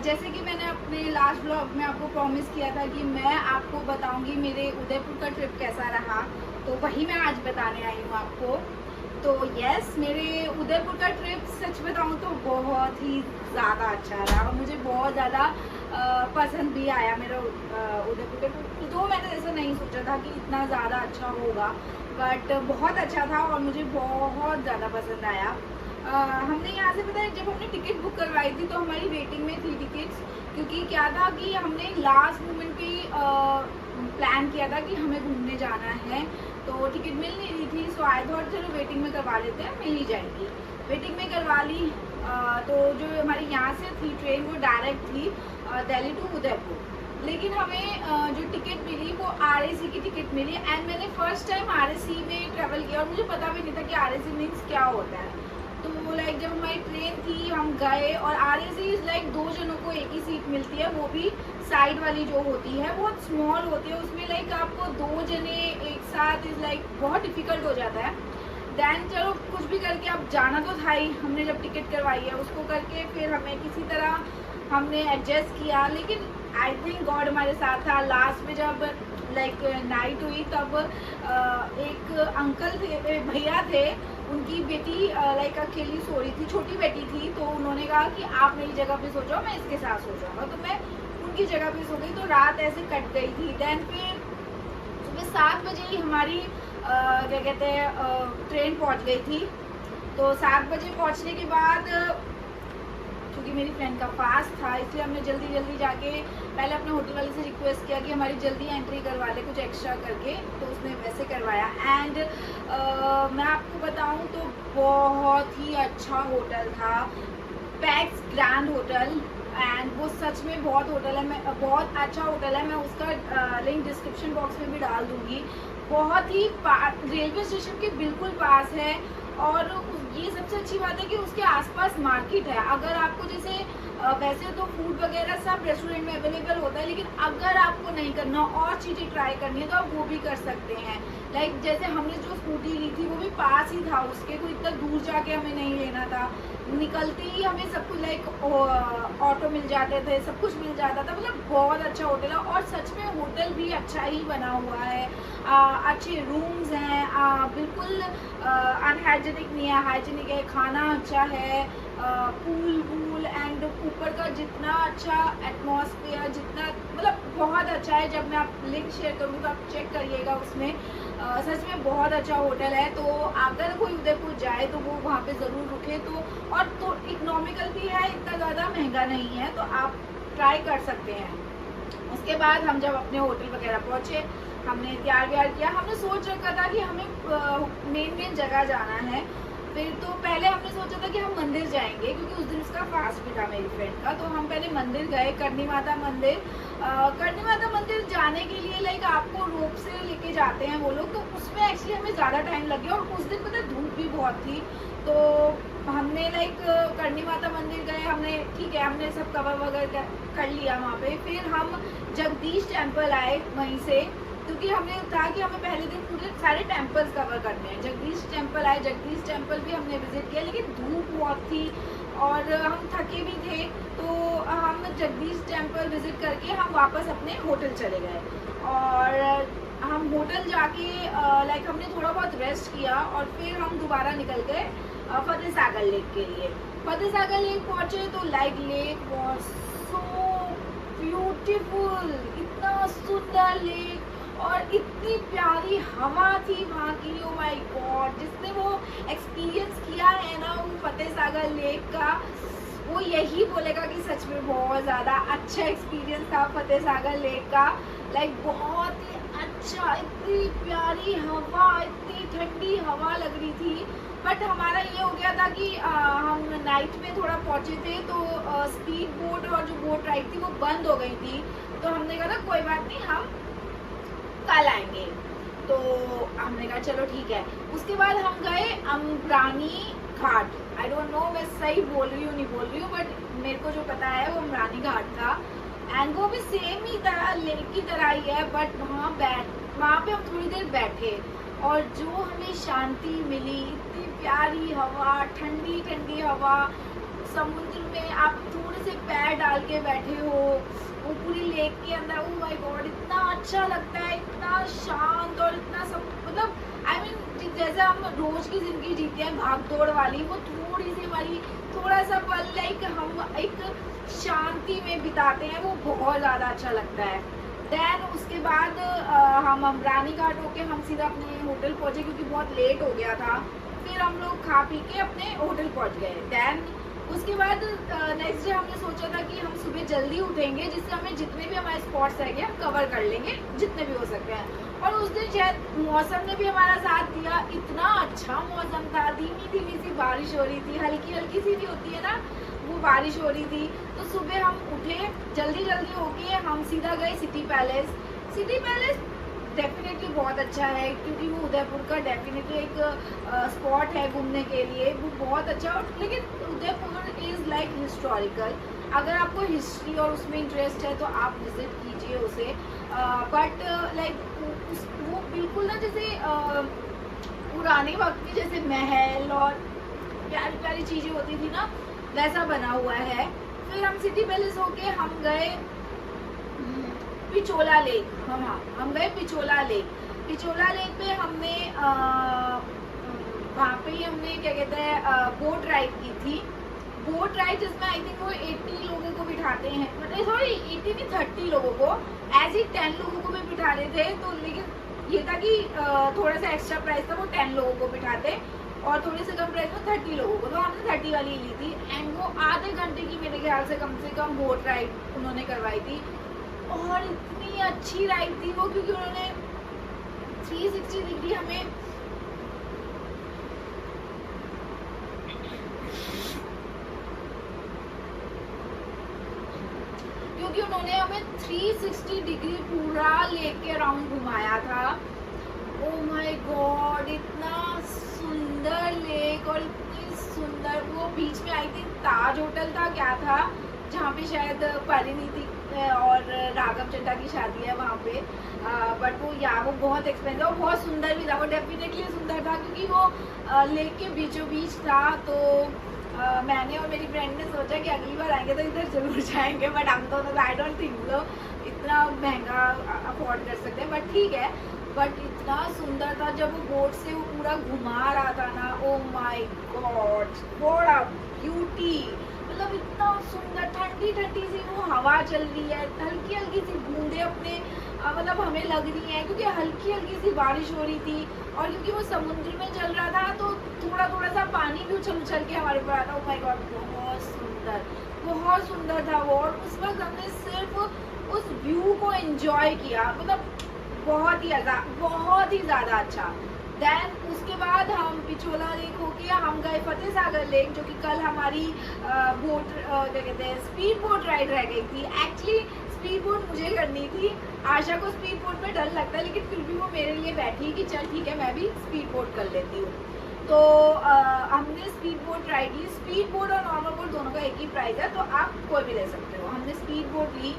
जैसे कि मैंने अपने लास्ट ब्लॉग में आपको प्रॉमिस किया था कि मैं आपको बताऊंगी मेरे उदयपुर का ट्रिप कैसा रहा, तो वही मैं आज बताने आई हूँ आपको। तो यस, मेरे उदयपुर का ट्रिप सच बताऊँ तो बहुत ही ज़्यादा अच्छा रहा और मुझे बहुत ज़्यादा पसंद भी आया मेरा उदयपुर का ट्रिप। तो मैंने ऐसा नहीं सोचा था कि इतना ज़्यादा अच्छा होगा, बट बहुत अच्छा था और मुझे बहुत ज़्यादा पसंद आया। हमने यहाँ से पता है जब हमने टिकट बुक करवाई थी तो हमारी वेटिंग में थी टिकट्स, क्योंकि क्या था कि हमने लास्ट मोमेंट पे प्लान किया था कि हमें घूमने जाना है, तो टिकट मिल नहीं रही थी। सो आई थॉट चलो वेटिंग में करवा लेते हैं, मिल ही जाएगी। वेटिंग में करवा ली। तो जो हमारी यहाँ से थी ट्रेन वो डायरेक्ट थी दिल्ली टू उदयपुर, लेकिन हमें जो टिकट मिली वो RAC की टिकट मिली। एंड मैंने फर्स्ट टाइम RAC में ट्रैवल किया और मुझे पता भी नहीं था कि RAC मीन्स क्या होता है। तो लाइक जब हमारी ट्रेन थी हम गए, और RAC इज लाइक 2 जनों को एक ही सीट मिलती है, वो भी साइड वाली जो होती है बहुत स्मॉल होती है, उसमें लाइक आपको 2 जने एक साथ इज लाइक बहुत डिफिकल्ट हो जाता है। देन चलो कुछ भी करके अब जाना तो था ही, हमने जब टिकट करवाई है उसको करके फिर हमें किसी तरह हमने एडजस्ट किया, लेकिन आई थिंक गॉड हमारे साथ था। लास्ट में जब लाइक नाइट हुई तब एक अंकल थे, भैया थे, उनकी बेटी लाइक अकेली सो रही थी, छोटी बेटी थी, तो उन्होंने कहा कि आप मेरी जगह पे सो जाओ, मैं इसके साथ सो जाऊँगा। तो मैं उनकी जगह पे सो गई, तो रात ऐसे कट गई थी। देन फिर सुबह 7 बजे ही हमारी क्या कहते हैं ट्रेन पहुंच गई थी। तो 7 बजे पहुंचने के बाद क्योंकि मेरी फ्रेंड का फास्ट था, इसलिए हमने जल्दी जल्दी जाके पहले अपने होटल वाले से रिक्वेस्ट किया कि हमारी जल्दी एंट्री करवा ले कुछ एक्स्ट्रा करके, तो उसने वैसे करवाया। एंड मैं आपको बताऊं तो बहुत ही अच्छा होटल था, पैक्स ग्रैंड होटल, एंड वो सच में बहुत अच्छा होटल है। मैं उसका लिंक डिस्क्रिप्शन बॉक्स में भी डाल दूंगी। बहुत ही रेलवे स्टेशन के बिल्कुल पास है, और ये सबसे अच्छी बात है कि उसके आसपास मार्केट है। अगर आपको जैसे वैसे तो फूड वगैरह सब रेस्टोरेंट में अवेलेबल होता है, लेकिन अगर आपको नहीं करना और चीज़ें ट्राई करनी है तो आप वो भी कर सकते हैं। लाइक जैसे हमने जो स्कूटी ली थी वो भी पास ही था उसके, कोई इतना दूर जाके हमें नहीं लेना था। निकलते ही हमें सब कुछ लाइक ऑटो मिल जाते थे, सब कुछ मिल जाता था। मतलब बहुत अच्छा होटल है, और सच में होटल भी अच्छा ही बना हुआ है। अच्छे रूम्स हैं, बिल्कुल अनहाइजेनिक नहीं है, हाइजेनिक है, खाना अच्छा है, पूल एंड ऊपर का जितना अच्छा एटमॉस्फेयर, जितना मतलब बहुत अच्छा है। जब मैं आप लिंक शेयर करूँ तो आप चेक करिएगा उसमें। सच में बहुत अच्छा होटल है। तो अगर कोई उदयपुर जाए तो वो वहाँ पे ज़रूर रुके, तो और तो इकोनॉमिकल भी है, इतना ज़्यादा महंगा नहीं है, तो आप ट्राई कर सकते हैं। उसके बाद हम जब अपने होटल वगैरह पहुँचे, हमने तैयार व्यार किया। हमने सोच रखा था कि हमें मेन जगह जाना है। फिर तो पहले हमने सोचा था कि हम मंदिर जाएंगे, क्योंकि उस दिन उसका फास्ट भी था मेरी फ्रेंड का। तो हम पहले मंदिर गए, करणी माता मंदिर। करणी माता मंदिर जाने के लिए लाइक आपको रोप से लेके जाते हैं वो लोग, तो उसमें एक्चुअली हमें ज़्यादा टाइम लग गया, और उस दिन पता धूप भी बहुत थी। तो हमने लाइक करणी माता मंदिर गए, हमने ठीक है हमने सब कवर वगैरह कर लिया वहाँ पे। फिर हम जगदीश टेम्पल आए वहीं से, क्योंकि हमने था कि हमें पहले दिन पूरे सारे टेम्पल्स कवर करने हैं। जगदीश टेम्पल आए, जगदीश टेम्पल भी हमने विजिट किया, लेकिन धूप बहुत थी और हम थके भी थे, तो हम जगदीश टेम्पल विजिट करके हम वापस अपने होटल चले गए। और हम होटल जाके लाइक हमने थोड़ा बहुत रेस्ट किया, और फिर हम दोबारा निकल गए फतेह सागर लेक के लिए। फतेह सागर लेक पहुँचे तो like lake was so beautiful, इतना सुंदर लेक, और इतनी प्यारी हवा थी वहाँ की। ओ माय गॉड, जिसने वो एक्सपीरियंस किया है ना वो फतेह सागर लेक का, वो यही बोलेगा कि सच में बहुत ज़्यादा अच्छा एक्सपीरियंस था फतेह सागर लेक का। लाइक बहुत ही अच्छा, इतनी प्यारी हवा, इतनी ठंडी हवा लग रही थी। बट हमारा ये हो गया था कि हम नाइट में थोड़ा पहुँचे थे, तो स्पीड बोट और जो बोट राइड थी वो बंद हो गई थी। तो हमने कहा था कोई बात नहीं, हम कल आएंगे। तो हमने कहा चलो ठीक है। उसके बाद हम गए अमरानी घाट। आई डोंट नो मैं सही बोल रही हूँ नहीं बोल रही हूँ, बट मेरे को जो पता है वो अमरानी घाट था। एंड वो भी सेम ही तरह लेक की तरह ही है, बट वहाँ पे हम थोड़ी देर बैठे, और जो हमें शांति मिली, इतनी प्यारी हवा, ठंडी ठंडी हवा, समुद्र में आप थोड़े से पैर डाल डाल के बैठे हो वो पूरी लेक के अंदर, ओ माय गॉड इतना अच्छा लगता है, इतना शांत और इतना सब, मतलब आई मीन जैसे हम रोज की जिंदगी जीते हैं भाग दौड़ वाली, वो थोड़ी सी हमारी थोड़ा सा पल लाइक हम एक शांति में बिताते हैं, वो बहुत ज़्यादा अच्छा लगता है। देन उसके बाद हम रानी घाट होके हम सीधा अपने होटल पहुंचे क्योंकि बहुत लेट हो गया था। फिर हम लोग खा पी के अपने होटल पहुंच गए। देन उसके बाद नेक्स्ट डे हमने सोचा था कि हम सुबह जल्दी उठेंगे जिससे हमें जितने भी हमारे स्पॉट्स रहेंगे हम कवर कर लेंगे जितने भी हो सकते हैं। और उस दिन शायद मौसम ने भी हमारा साथ दिया, इतना अच्छा मौसम था, धीमी धीमी सी बारिश हो रही थी, हल्की हल्की सी भी होती है ना वो बारिश हो रही थी। तो सुबह हम उठे जल्दी जल्दी होके हम सीधा गए city palace. City palace definitely बहुत अच्छा है क्योंकि वो उदयपुर का डेफिनेटली एक स्पॉट है घूमने के लिए, वो बहुत अच्छा। और लेकिन उदयपुर इज़ लाइक हिस्टोरिकल, अगर आपको हिस्ट्री और उसमें इंटरेस्ट है तो आप विजिट कीजिए उसे। बट लाइक वो बिल्कुल ना जैसे पुराने वक्त की जैसे महल और प्यारी प्यारी चीज़ें होती थी ना वैसा बना हुआ है। फिर हम सिटी पैलेस होके हम गए पिचोला लेक। हम गए पिचोला लेक। पिचोला लेक पे हमने वहाँ पे ही हमने क्या कहते हैं बोट राइड की थी। बोट राइड जिसमें आई थिंक वो 80 लोगों को बिठाते हैं, मतलब सॉरी 80 नहीं 30 लोगों को, ऐसे 10 लोगों को भी बिठा रहे थे। तो लेकिन ये था कि थोड़ा सा एक्स्ट्रा प्राइस था, वो 10 लोगों को बिठाते और थोड़े से कम प्राइस में 30 लोगों को, तो हमने 30 वाली ली थी। एंड वो आधे घंटे की मेरे ख्याल से कम बोट राइड उन्होंने करवाई थी और इतनी अच्छी राइड थी वो क्योंकि उन्होंने 360 डिग्री हमें उन्होंने हमें 360 डिग्री पूरा लेक के राउंड घुमाया था। ओ माय गॉड इतना सुंदर लेक और इतनी सुंदर, वो बीच में आई थिंक ताज होटल था क्या था जहाँ पे शायद परिणीति और राघव चड्ढा की शादी है वहाँ पे। बट वो बहुत एक्सपेंसिव और बहुत सुंदर भी था, वो डेफिनेटली सुंदर था क्योंकि वो लेक के बीचों बीच था। तो मैंने और मेरी फ्रेंड ने सोचा कि अगली बार आएंगे तो इधर जरूर जाएंगे, बट हम तो आई डोंट थिंक सो इतना महंगा अफोर्ड कर सकते हैं, बट ठीक है। बट इतना सुंदर था जब वो बोट से वो पूरा घुमा रहा था ना, ओ माय गॉड बड़ा ब्यूटी, मतलब इतना सुंदर, ठंडी ठंडी सी वो हवा चल रही है, हल्की हल्की सी बूंदे अपने मतलब हमें लग रही है क्योंकि हल्की हल्की सी बारिश हो रही थी और क्योंकि वो समुद्र में चल रहा था तो थोड़ा थोड़ा सा पानी भी उछल उछल के हमारे ऊपर आता। ओ माय गॉड बहुत सुंदर था वो। और उस वक्त हमने सिर्फ उस व्यू को एंजॉय किया, मतलब बहुत ही ज़्यादा अच्छा। देन उसके बाद हम पिछोला लेक होके हम गए फतेह सागर लेक, जो कि कल हमारी बोट क्या कहते हैं स्पीड बोट राइड रह गई थी। एक्चुअली स्पीड बोट मुझे करनी थी, आशा को स्पीड बोट में डर लगता है लेकिन फिर भी वो मेरे लिए बैठी कि चल ठीक है मैं भी स्पीड बोट कर लेती हूँ। तो हमने स्पीड बोट राइड ली। स्पीड बोट और नॉर्मल बोट दोनों का एक ही प्राइस है, तो आप कोई भी ले सकते हो। हमने स्पीड बोट ली।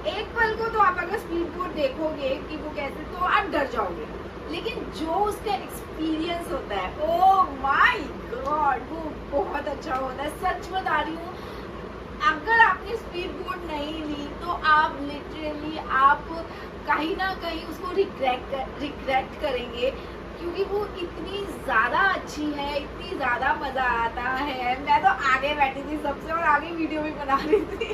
एक पल को तो आप अगर स्पीड बोट देखोगे कि वो कैसे, तो आप डर जाओगे, लेकिन जो उसका एक्सपीरियंस होता है ओ माय गॉड वो बहुत अच्छा होता है। सच बता रही हूँ, अगर आपने स्पीड बोट नहीं ली तो आप लिटरली आप कहीं ना कहीं उसको रिग्रेट करेंगे क्योंकि वो इतनी ज़्यादा अच्छी है, इतनी ज़्यादा मज़ा आता है। मैं तो आगे बैठी थी सबसे और आगे वीडियो भी बना रही थी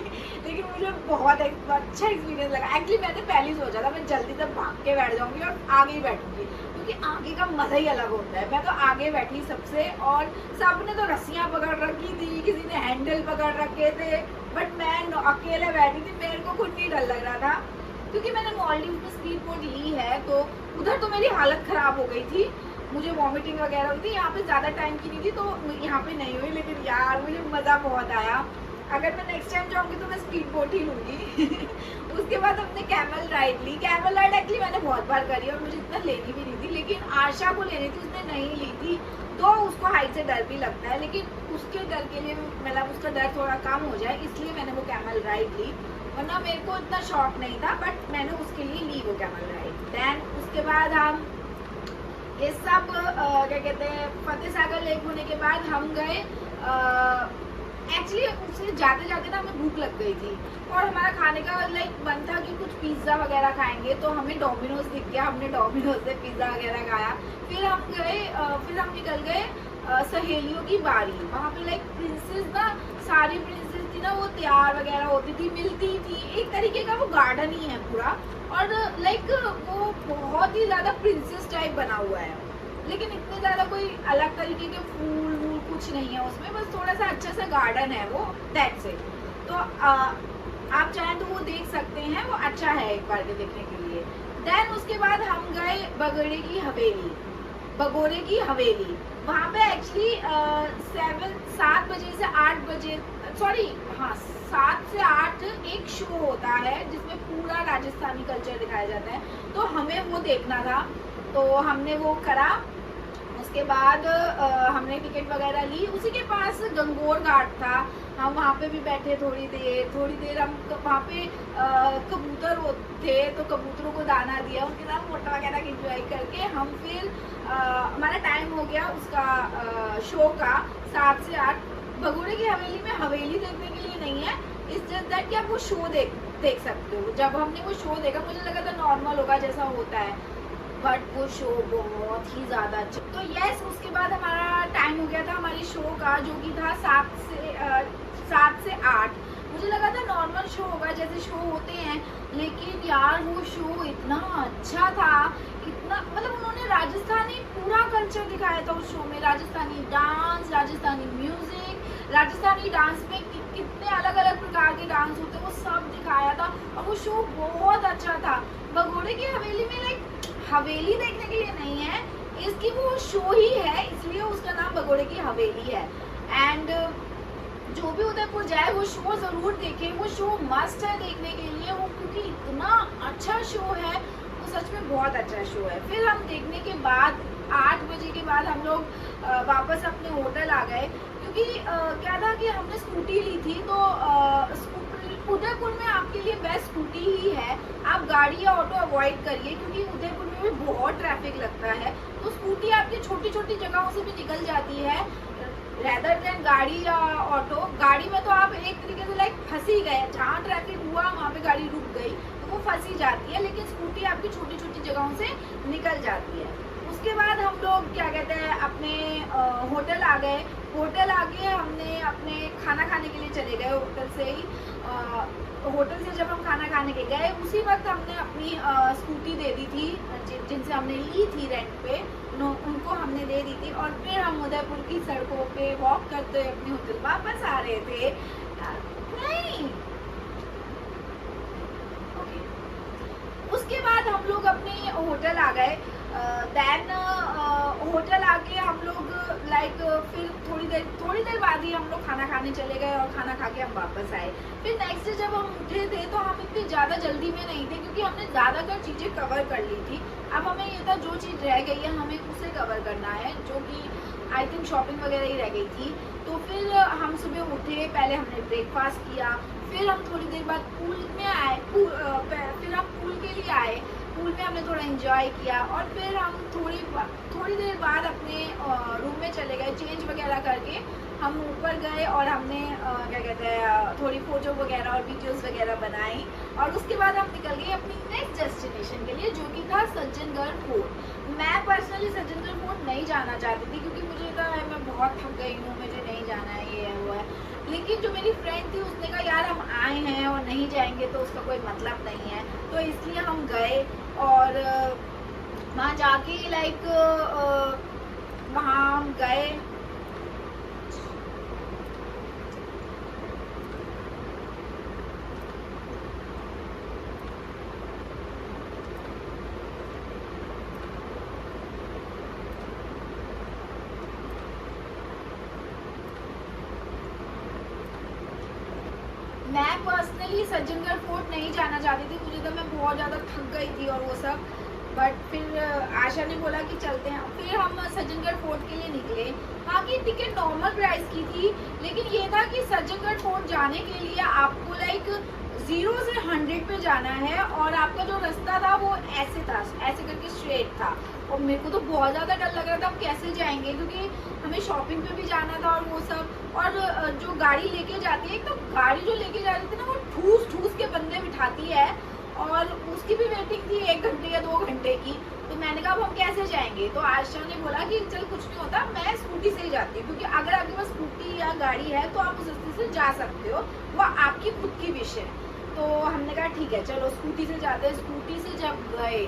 लेकिन मुझे बहुत अच्छा एक्सपीरियंस लगा। एक्चुअली मैंने पहले ही सोचा था मैं जल्दी से भाग के बैठ जाऊँगी और आगे ही बैठूँगी क्योंकि आगे का मज़ा ही अलग होता है। मैं तो आगे बैठी सबसे और सबने तो रस्सियाँ पकड़ रखी थी, किसी ने हैंडल पकड़ रखे थे, बट मैं अकेले बैठी थी। मेरे को खुद नहीं डर लग रहा था क्योंकि मैंने मालदीव में स्पीड बोट ली है तो उधर तो मेरी हालत ख़राब हो गई थी, मुझे वॉमिटिंग वगैरह हुई थी। यहाँ पे ज़्यादा टाइम की नहीं थी तो यहाँ पे नहीं हुई, लेकिन यार मुझे मज़ा बहुत आया। अगर मैं नेक्स्ट टाइम जाऊँगी तो मैं स्पीड बोट ही लूँगी उसके बाद हमने कैमल राइड ली। कैमल राइड एक्चुअली मैंने बहुत बार करी और मुझे इतना लेनी भी नहीं थी, लेकिन आशा को लेनी थी, उसने नहीं ली थी। तो उसको हाइट से डर भी लगता है, लेकिन उसके डर के लिए मतलब उसका डर थोड़ा कम हो जाए इसलिए मैंने वो कैमल राइड ली, वरना मेरे को इतना शौक नहीं था, बट मैंने उसके लिए ली वो कैमल राइड। देन उसके बाद हम ये सब क्या कहते हैं फतेह सागर लेक होने के बाद हम गए एक्चुअली उससे जाते जाते ना हमें भूख लग गई थी और हमारा खाने का लाइक मन था कि कुछ पिज्ज़ा वगैरह खाएंगे, तो हमें डोमिनोज दिख गया, हमने डोमिनोज से पिज्ज़ा वगैरह खाया। फिर हम निकल गए सहेलियों की बारी। वहाँ पे लाइक प्रिंसेस ना, सारी प्रिंसेस थी ना, वो तैयार वगैरह होती थी, मिलती थी, एक तरीके का वो गार्डन ही है पूरा। और लाइक वो बहुत ही ज़्यादा प्रिंसेस टाइप बना हुआ है, लेकिन इतने ज़्यादा कोई अलग तरीके के फूल वूल कुछ नहीं है उसमें, बस थोड़ा सा अच्छा सा गार्डन है वो, दैट्स इट। तो आप चाहें तो वो देख सकते हैं, वो अच्छा है एक बार के देखने के लिए। देन उसके बाद हम गए बगोड़े की हवेली। वहाँ पे एक्चुअली 7 बजे से 8 बजे, सॉरी हाँ 7 से 8 एक शो होता है जिसमें पूरा राजस्थानी कल्चर दिखाया जाता है, तो हमें वो देखना था, तो हमने वो करा। उसके बाद हमने टिकट वगैरह ली, उसी के पास गंगोर घाट था, हम वहाँ पे भी बैठे थोड़ी देर हम वहाँ पे कबूतर थे, तो कबूतरों को दाना दिया, उसके साथ फोटो वगैरह एंजॉय करके हम फिर हमारा टाइम हो गया उसका शो का 7 से 8। भगोड़े की हवेली में हवेली देखने के लिए नहीं है, इट्स जस्ट दैट कि आप वो शो देख सकते हो। जब हमने वो शो देखा मुझे लगा था नॉर्मल होगा जैसा होता है, बट वो शो बहुत ही ज़्यादा अच्छा। तो यस, उसके बाद हमारा टाइम हो गया था हमारी शो का, जो कि था 7 से 8। मुझे लगा था नॉर्मल शो होगा जैसे शो होते हैं, लेकिन यार वो शो इतना अच्छा था, इतना मतलब उन्होंने राजस्थानी पूरा कल्चर दिखाया था उस शो में। Rajasthani dance, Rajasthani music, Rajasthani dance में कितने अलग अलग प्रकार के डांस होते हैं वो सब दिखाया था, और वो शो बहुत अच्छा था। भगोड़े की हवेली में लाइक हवेली देखने के लिए नहीं है, इसकी वो शो ही है, इसलिए उसका नाम भगोड़े की हवेली है। एंड जो भी उदयपुर जाए वो शो जरूर देखे, वो शो मस्ट है देखने के लिए, वो क्योंकि इतना अच्छा शो है, वो सच में बहुत अच्छा शो है। फिर हम देखने के बाद 8 बजे के बाद हम लोग वापस अपने होटल आ गए, क्योंकि क्या था कि हमने स्कूटी ली थी, तो उदयपुर में आपके लिए बेस्ट स्कूटी ही है, आप गाड़ी या ऑटो अवॉइड करिए, क्योंकि उदयपुर में भी बहुत ट्रैफिक लगता है, तो स्कूटी आपकी छोटी छोटी जगहों से भी निकल जाती है रेदर देन गाड़ी या ऑटो। गाड़ी में तो आप एक तरीके से लाइक फंस ही गए, जहाँ ट्रैफिक हुआ वहाँ पे गाड़ी रुक गई तो वो फंस ही जाती है, लेकिन स्कूटी आपकी छोटी छोटी जगहों से निकल जाती है। उसके बाद हम लोग क्या कहते हैं अपने होटल आ गए। होटल आके हमने अपने खाना खाने के लिए चले गए होटल से ही। होटल से जब हम खाना खाने के गए उसी वक्त हमने अपनी स्कूटी दे दी थी, जिनसे हमने ली थी रेंट पे, उनको हमने दे दी थी, और फिर हम उदयपुर की सड़कों पे वॉक करते हुए अपने होटल वापस आ रहे थे। नहीं, उसके बाद हम लोग अपने होटल आ गए। देन होटल आके हम लोग लाइक फिर थोड़ी देर बाद ही हम लोग खाना खाने चले गए, और खाना खा के हम वापस आए। फिर नेक्स्ट डे जब हम उठे थे तो हम इतनी ज़्यादा जल्दी में नहीं थे, क्योंकि हमने ज़्यादातर चीज़ें कवर कर ली थी। अब हमें ये था जो चीज़ रह गई है हमें उसे कवर करना है, जो कि आई थिंक शॉपिंग वगैरह ही रह गई थी। तो फिर हम सुबह उठे, पहले हमने ब्रेकफास्ट किया, फिर हम थोड़ी देर बाद पूल में आए, फिर हम पूल के लिए आए, पूल में हमने थोड़ा एंजॉय किया, और फिर हम थोड़ी देर बाद अपने रूम में चले गए, चेंज वगैरह करके हम ऊपर गए, और हमने क्या कहते हैं थोड़ी फ़ोटो वगैरह और वीडियोस वगैरह बनाई, और उसके बाद हम निकल गए अपनी नेक्स्ट डेस्टिनेशन के लिए, जो कि था सज्जनगढ़ फोर्ट। मैं पर्सनली सज्जनगढ़ फोर्ट नहीं जाना चाहती थी, क्योंकि मुझे था मैं बहुत थक गई हूँ, मुझे नहीं जाना है, ये है वो है। लेकिन जो मेरी फ्रेंड थी उसने कहा यार हम आए हैं और नहीं जाएंगे तो उसका कोई मतलब नहीं है, तो इसलिए हम गए, और वहाँ जाके लाइक वहाँ हम गए। मैं पर्सनली सज्जनगढ़ फोर्ट नहीं जाना चाहती थी, मुझे तो मैं बहुत ज़्यादा थक गई थी और वो सब, बट फिर आशा ने बोला कि चलते हैं, फिर हम सज्जनगढ़ फोर्ट के लिए निकले। वहाँ की टिकट नॉर्मल प्राइस की थी, लेकिन ये था कि सज्जनगढ़ फोर्ट जाने के लिए आपको लाइक 0 से 100 पे जाना है और आपका जो रास्ता था वो ऐसे था, ऐसे करके स्ट्रेट था। और मेरे को तो बहुत ज़्यादा डर लग रहा था हम कैसे जाएंगे, क्योंकि हमें शॉपिंग पे भी जाना था और वो सब। और जो गाड़ी लेके जाती है, एक तो गाड़ी जो लेके जा रही थी ना वो ठूस ठूस के बंदे बिठाती है, और उसकी भी वेटिंग थी 1 घंटे या 2 घंटे की। तो मैंने कहा अब हम कैसे जाएंगे, तो आशा ने बोला कि चल कुछ नहीं होता, मैं स्कूटी से ही जाती हूँ, क्योंकि अगर आपके पास स्कूटी या गाड़ी है तो आप उस रास्ते से जा सकते हो, वो आपकी खुद की विश है। तो हमने कहा ठीक है चलो स्कूटी से जाते हैं। स्कूटी से जब गए,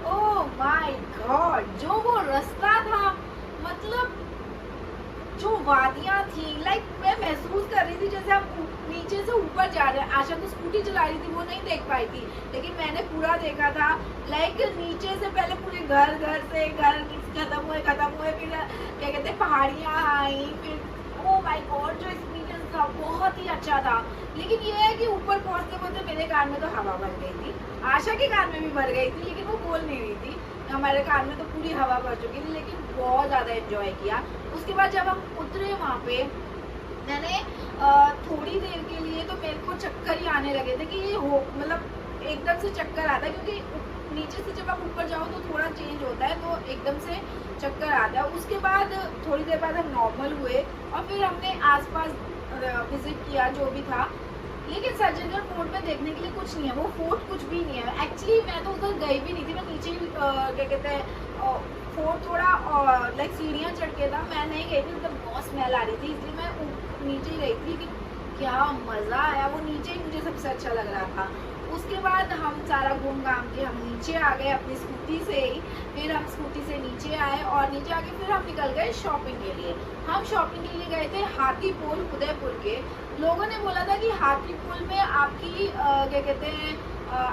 ओह माय गॉड, जो वो रास्ता था, मतलब जो वादियां थी, लाइक मैं महसूस कर रही थी जैसे हम नीचे से ऊपर जा रहे हैं। आशा तो स्कूटी चला रही थी, वो नहीं देख पाई थी, लेकिन मैंने पूरा देखा था। लाइक नीचे से पहले पूरे घर से घर खत्म हुए, फिर क्या कहते हैं पहाड़ियाँ आई, फिर ओ माय गॉड जो एक्सपीरियंस था बहुत ही अच्छा था। लेकिन ये है कि ऊपर पहुंचते पहुंचते मेरे कान में तो हवा भर गई थी, आशा के कान में भी भर गई थी, लेकिन वो बोल नहीं रही थी। हमारे कान में तो पूरी हवा भर चुकी थी, लेकिन बहुत ज़्यादा एंजॉय किया। उसके बाद जब हम उतरे वहाँ पे, मैंने थोड़ी देर के लिए तो मेरे को चक्कर ही आने लगे थे कि ये हो, मतलब एकदम से चक्कर आता है, क्योंकि नीचे से जब आप ऊपर जाओ तो थोड़ा चेंज होता है, तो एकदम से चक्कर आता है। उसके बाद थोड़ी देर बाद हम नॉर्मल हुए और फिर हमने आसपास विजिट किया जो भी था। लेकिन सर्जिकल फोर्ट में देखने के लिए कुछ नहीं है, वो फोर्ट कुछ भी नहीं है। एक्चुअली मैं तो उधर गई भी नहीं थी, मैं नीचे क्या कहते हैं फोर्ट थोड़ा लाइक सीढ़ियाँ चढ़ के था, मैं नहीं गई थी, मतलब बहुत स्मेल आ रही थी, इसलिए मैं नीचे ही गई थी। कि क्या मज़ा आया, वो नीचे ही मुझे सबसे अच्छा लग रहा था। उसके बाद हम सारा घूम घाम के हम नीचे आ गए अपनी स्कूटी से ही। फिर हम स्कूटी से नीचे आए और नीचे आके फिर हम निकल गए शॉपिंग के लिए। हम शॉपिंग के लिए गए थे हाथीपुल उदयपुर के। लोगों ने बोला था कि हाथीपुल में आपकी क्या कहते हैं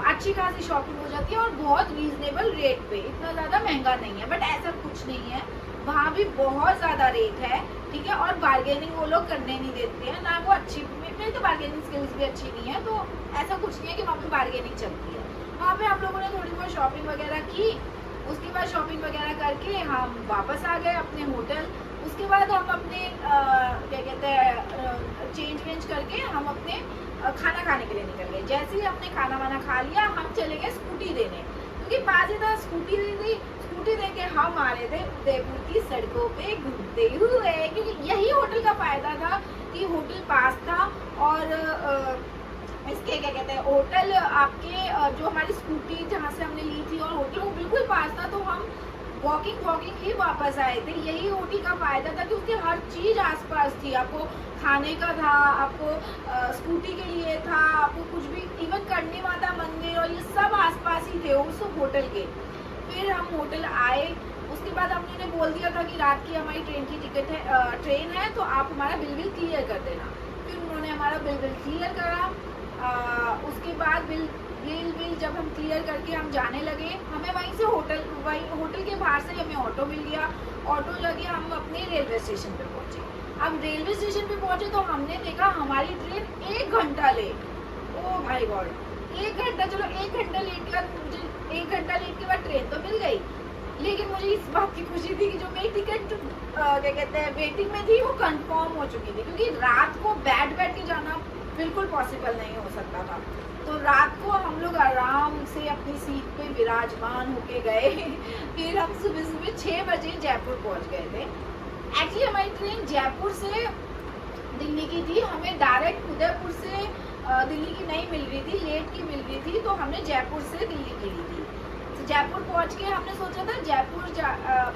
अच्छी खासी शॉपिंग हो जाती है और बहुत रीजनेबल रेट पे, इतना ज़्यादा महंगा नहीं है। बट ऐसा कुछ नहीं है, वहाँ भी बहुत ज़्यादा रेट है, ठीक है। और बार्गेनिंग वो लोग करने नहीं देते हैं ना, वो अच्छी, मेरी तो बार्गेनिंग स्किल्स भी अच्छी नहीं है, तो ऐसा कुछ नहीं है कि वहाँ पे बार्गेनिंग चलती है। वहाँ पे हम लोगों ने थोड़ी बहुत शॉपिंग वगैरह की। उसके बाद शॉपिंग वगैरह करके हम वापस आ गए अपने होटल। उसके बाद हम अपने क्या कहते हैं चेंज वेंज करके हम अपने खाना खाने के लिए निकल गए। जैसे ही हमने खाना वाना खा लिया, हम चले गए स्कूटी देने, क्योंकि पास ही था स्कूटी दी थी। स्कूटी दे के हम आ रहे थे उदयपुर की सड़कों पे घूमते हुए, क्योंकि यही होटल का फायदा था कि होटल पास था और इसके क्या कहते हैं होटल आपके जो हमारी स्कूटी जहाँ से हमने ली थी और होटल वो बिल्कुल पास था, तो हम वॉकिंग ही वापस आए थे। यही होटल का फायदा था कि उसकी हर चीज़ आसपास थी। आपको खाने का था, आपको स्कूटी के लिए था, आपको कुछ भी, इवन करनी माता मंदिर और ये सब आसपास ही थे उस होटल के। फिर हम होटल आए। उसके बाद हमने बोल दिया था कि रात की हमारी ट्रेन की टिकट है, ट्रेन है, तो आप हमारा बिल क्लियर कर देना। फिर उन्होंने हमारा बिल क्लियर करा। उसके बाद बिल जब हम क्लियर करके हम जाने लगे, हमें वहीं से होटल के बाहर से हमें ऑटो मिल गया। ऑटो लगे हम अपने रेलवे स्टेशन पे पहुंचे। अब रेलवे स्टेशन पे पहुंचे तो हमने देखा हमारी ट्रेन 1 घंटा लेट। ओ भाई गॉड, 1 घंटा, चलो 1 घंटा लेट का, मुझे 1 घंटा लेट के बाद ट्रेन तो मिल गई, लेकिन मुझे इस बात की खुशी थी कि जो मेरी टिकट क्या कहते हैं वेटिंग में थी वो कंफर्म हो चुकी थी, क्योंकि रात को बैठ के जाना बिल्कुल पॉसिबल नहीं हो सकता था। तो रात को हम लोग आराम से अपनी सीट पे विराजमान होके गए। फिर हम सुबह 6 बजे जयपुर पहुंच गए थे। एक्चुअली हमारी ट्रेन जयपुर से दिल्ली की थी, हमें डायरेक्ट उदयपुर से दिल्ली की नहीं मिल रही थी, लेट की मिल रही थी, तो हमने जयपुर से दिल्ली की ली थी। तो जयपुर पहुंच के हमने सोचा था जयपुर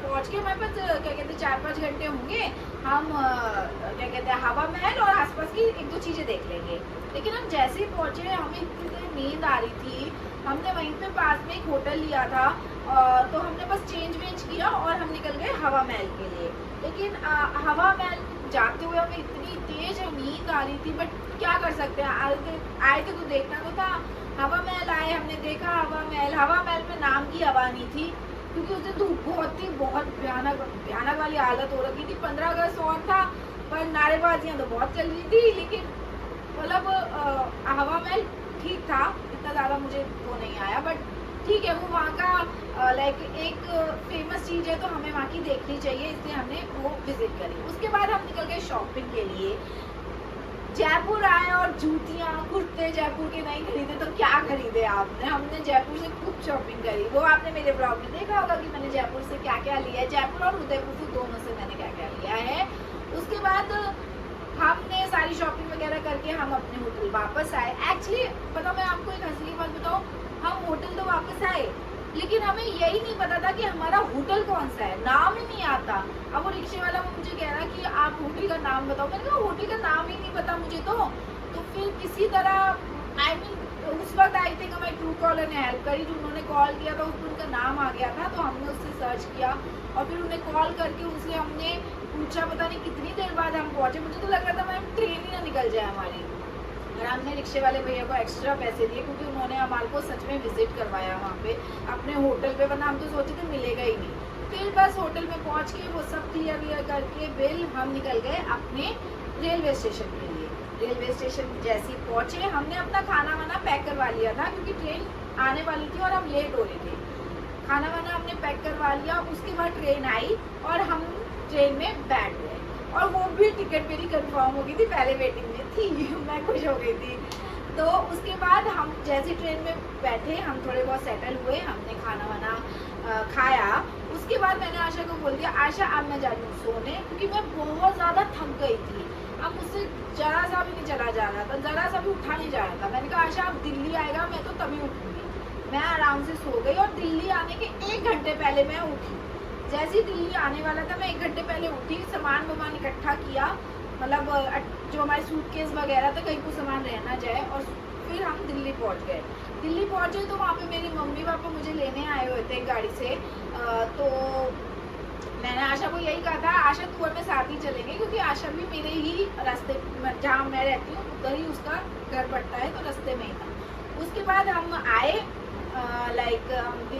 पहुंच के हमारे पास क्या कहते हैं 4-5 घंटे होंगे, हम क्या कहते हैं हवा महल और आसपास की 1-2 चीज़ें देख लेंगे। लेकिन हम जैसे ही पहुंचे, हमें इतनी नींद आ रही थी, हमने वहीं पे पास में एक होटल लिया था, तो हमने बस चेंज वेंज किया और हम निकल गए हवा महल के लिए। लेकिन हवा महल जाते हुए हमें इतनी तेज नींद आ रही थी, बट क्या कर सकते हैं, आए थे तो देखना तो था। हवा महल आए, हमने देखा हवा महल में नाम की हवा नहीं थी, क्योंकि उस दिन धूप बहुत भयानक वाली हालत हो रखी थी। 15 अगस्त और था, पर नारेबाजियाँ तो बहुत चल रही थी, लेकिन मतलब हवा महल ठीक था, इतना ज़्यादा मुझे वो नहीं आया, बट ठीक है, वो वहाँ का लाइक एक फेमस चीज़ है, तो हमें वहाँ की देखनी चाहिए, इसलिए हमने वो विजिट करी। उसके बाद हम निकल गए शॉपिंग के लिए। जयपुर आए और जूतियाँ, कुर्ते जयपुर के नहीं खरीदे तो क्या खरीदे आपने? हमने जयपुर से खूब शॉपिंग करी, वो आपने मेरे ब्लॉग में देखा होगा कि मैंने जयपुर से क्या क्या लिया है, जयपुर और उदयपुर से दोनों से मैंने क्या क्या लिया है। उसके बाद हमने सारी शॉपिंग वगैरह करके हम अपने होटल वापस आए। एक्चुअली पता, मैं आपको एक असली बात बताऊँ, हम होटल तो वापस आए लेकिन हमें यही नहीं पता था कि हमारा होटल कौन सा है, नाम ही नहीं आता। अब वो रिक्शे वाला मुझे कह रहा कि आप होटल का नाम बताओ, मैंने कहा होटल का नाम ही नहीं पता मुझे तो फिर किसी तरह उस वक्त आई थिंक हमें ट्रू कॉलर ने हेल्प करी, जो उन्होंने कॉल किया था उसमें उनका नाम आ गया था, तो हमने उससे सर्च किया और फिर उन्हें कॉल करके उनसे हमने पूछा। पता नहीं कितनी देर बाद हम पहुंचे, मुझे तो लग रहा था मैम ट्रेन ही ना निकल जाए हमारी। और हमने रिक्शे वाले भैया को एक्स्ट्रा पैसे दिए क्योंकि उन्होंने हमारे को सच में विजिट करवाया वहाँ पे अपने होटल पे, वरना हम तो सोचे थे मिलेगा ही नहीं। फिर बस होटल में पहुँच के वो सब क्लियर करके बिल हम निकल गए अपने रेलवे स्टेशन के लिए। रेलवे स्टेशन जैसे ही पहुँचे हमने अपना खाना वाना पैक करवा लिया था क्योंकि ट्रेन आने वाली थी और हम लेट हो रहे थे। खाना वाना हमने पैक करवा लिया, उसके बाद ट्रेन आई और हम ट्रेन में बैठ गए और वो भी टिकट मेरी कंफर्म हो गई थी, पहले वेटिंग में थी मैं खुश हो गई थी। तो उसके बाद हम जैसे ट्रेन में बैठे हम थोड़े बहुत सेटल हुए, हमने खाना वाना खाया। उसके बाद मैंने आशा को बोल दिया आशा अब मैं जा रही हूँ सोने, क्योंकि मैं बहुत ज़्यादा थक गई थी। अब मुझसे जरा सा भी नहीं चला जा रहा था, जरा सा भी उठा नहीं जा रहा था। मैंने कहा आशा अब दिल्ली आएगा मैं तो तभी उठूँगी। मैं आराम से सो गई और दिल्ली आने के 1 घंटे पहले मैं उठी। जैसे ही दिल्ली आने वाला था मैं 1 घंटे पहले उठी, सामान वामान इकट्ठा किया, मतलब जो हमारे सूटकेस वगैरह था कहीं को सामान रह ना जाए, और फिर हम दिल्ली पहुंच गए। दिल्ली पहुंचे तो वहाँ पे मेरी मम्मी पापा मुझे लेने आए हुए थे गाड़ी से। तो मैंने आशा को यही कहा था आशा तू और मैं साथ ही चलेंगे, क्योंकि आशा भी मेरे ही रास्ते जहाँ मैं रहती हूँ उधर ही उसका घर पड़ता है, तो रास्ते में ही था। उसके बाद हम आए हम भी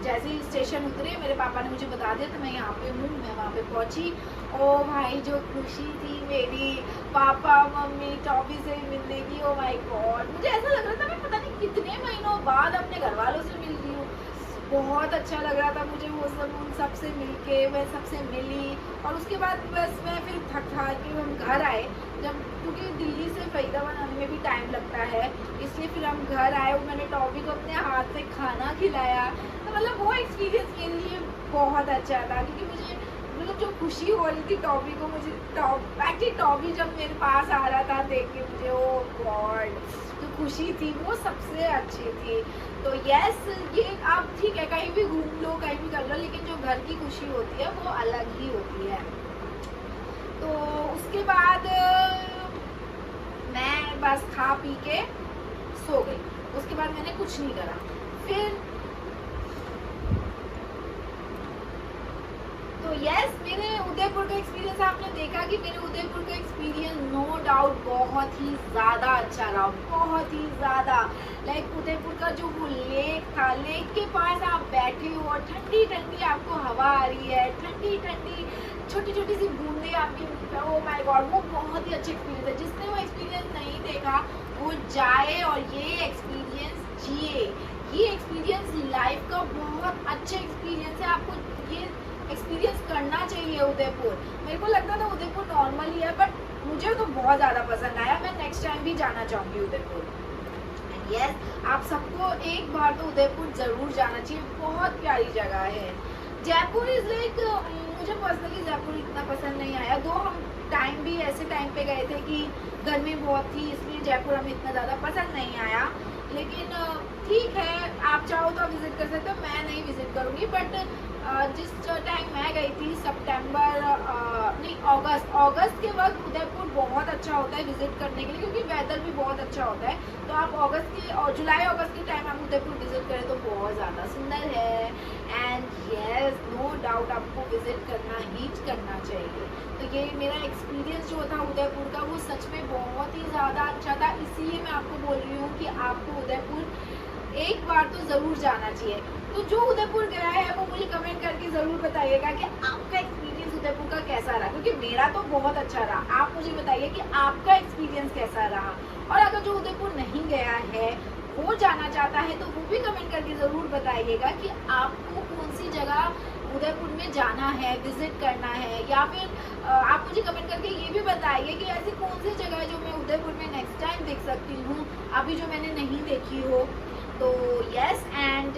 जैसे ही स्टेशन उतरे मेरे पापा ने मुझे बता दिया तो मैं यहाँ पे हूँ। मैं वहाँ पे पहुँची, ओ भाई जो खुशी थी मेरी पापा मम्मी टॉफी से मिलने की, ओ माय गॉड मुझे ऐसा लग रहा था मैं पता नहीं कितने महीनों बाद अपने घर वालों से मिल रही हूँ। बहुत अच्छा लग रहा था मुझे वो सब, उन सबसे मिलके मैं सबसे मिली। और उसके बाद बस मैं फिर थक के हम घर आए, जब क्योंकि दिल्ली से फरीदाबाद आने में भी टाइम लगता है, इसलिए फिर हम घर आए। मैंने टॉफी को अपने हाथ से खाना खिलाया, तो मतलब वो एक्सपीरियंस मेरे लिए बहुत अच्छा था, क्योंकि मुझे मतलब जो खुशी हो रही थी टॉफी को, मुझे एक्चुअली टॉफी जब मेरे पास आ रहा था देख के मुझे ओ गॉड जो खुशी थी वो सबसे अच्छी थी। तो यस ये आप ठीक है कहीं भी घूम लो कहीं भी कर लो, लेकिन जो घर की खुशी होती है वो अलग ही होती है। तो उसके बाद मैं बस खा पी के सो गई, उसके बाद मैंने कुछ नहीं करा। फिर तो यस मेरे उदयपुर का एक्सपीरियंस आपने देखा कि मेरे उदयपुर का एक्सपीरियंस नो डाउट बहुत ही ज़्यादा अच्छा रहा, बहुत ही ज़्यादा। लाइक उदयपुर का जो वो लेक था, लेक के पास आप बैठे हो और ठंडी ठंडी आपको हवा आ रही है, ठंडी ठंडी छोटी छोटी सी बूंदे आपकी, ओ माय गॉड वो बहुत ही अच्छा एक्सपीरियंस है। जिसने वो एक्सपीरियंस नहीं देखा वो जाए और ये एक्सपीरियंस जिए। ये एक्सपीरियंस लाइफ का बहुत अच्छा एक्सपीरियंस है, आपको ये एक्सपीरियंस करना चाहिए उदयपुर। मेरे को लगता था उदयपुर नॉर्मल ही है, बट मुझे तो बहुत ज़्यादा पसंद आया। मैं नेक्स्ट टाइम भी जाना चाहूँगी उदयपुर। एंड यस आप सबको एक बार तो उदयपुर ज़रूर जाना चाहिए, बहुत प्यारी जगह है। जयपुर इज़ लाइक मुझे पर्सनली जयपुर इतना पसंद नहीं आया, दो हम टाइम भी ऐसे टाइम पे गए थे कि गर्मी बहुत थी, इसलिए जयपुर हमें इतना ज़्यादा पसंद नहीं आया। लेकिन ठीक है आप चाहो तो विज़िट कर सकते हो, मैं नहीं विज़िट करूँगी। बट जिस टाइम मैं गई थी सितंबर नहीं अगस्त के वक्त उदयपुर बहुत अच्छा होता है विज़िट करने के लिए, क्योंकि वेदर भी बहुत अच्छा होता है। तो आप अगस्त के और जुलाई अगस्त के टाइम आप उदयपुर विज़िट करें तो बहुत ज़्यादा सुंदर है। एंड यस नो डाउट आपको विज़िट करना ही करना चाहिए। तो ये मेरा एक्सपीरियंस जो था उदयपुर का वो सच में बहुत ही ज़्यादा अच्छा था, इसीलिए मैं आपको बोल रही हूँ कि आपको उदयपुर एक बार तो ज़रूर जाना चाहिए। तो जो उदयपुर गया है वो मुझे कमेंट करके ज़रूर बताइएगा कि आपका एक्सपीरियंस उदयपुर का कैसा रहा, क्योंकि मेरा तो बहुत अच्छा रहा। आप मुझे बताइए कि आपका एक्सपीरियंस कैसा रहा, और अगर जो उदयपुर नहीं गया है वो जाना चाहता है तो वो भी कमेंट करके ज़रूर बताइएगा कि आपको कौन सी जगह उदयपुर में जाना है, विजिट करना है, या फिर आप मुझे कमेंट करके ये भी बताइए कि ऐसी कौन सी जगह है जो मैं उदयपुर में नेक्स्ट टाइम देख सकती हूँ, अभी जो मैंने नहीं देखी हो। तो यस, एंड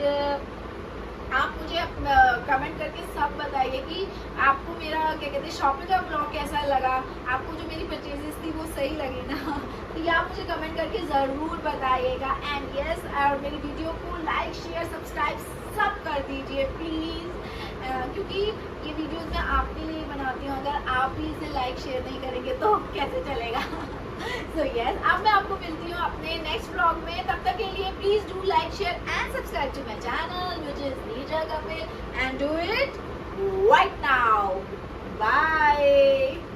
आप मुझे कमेंट करके सब बताइए कि आपको मेरा क्या कहते हैं शॉपिंग का ब्लॉग कैसा लगा, आपको जो मेरी परचेजेस थी वो सही लगी ना। तो ये आप मुझे कमेंट करके ज़रूर बताइएगा। एंड यस, और मेरी वीडियो को लाइक शेयर सब्सक्राइब सब कर दीजिए प्लीज़, क्योंकि ये वीडियोस मैं आपके लिए बनाती हूँ, अगर आप भी इसे लाइक शेयर नहीं करेंगे तो कैसे चलेगा। सो यस, अब मैं आपको मिलती हूँ अपने नेक्स्ट व्लॉग में। तब तक के लिए please do like share and subscribe to my channel which is Neerja Kapil, and do it right now. Bye.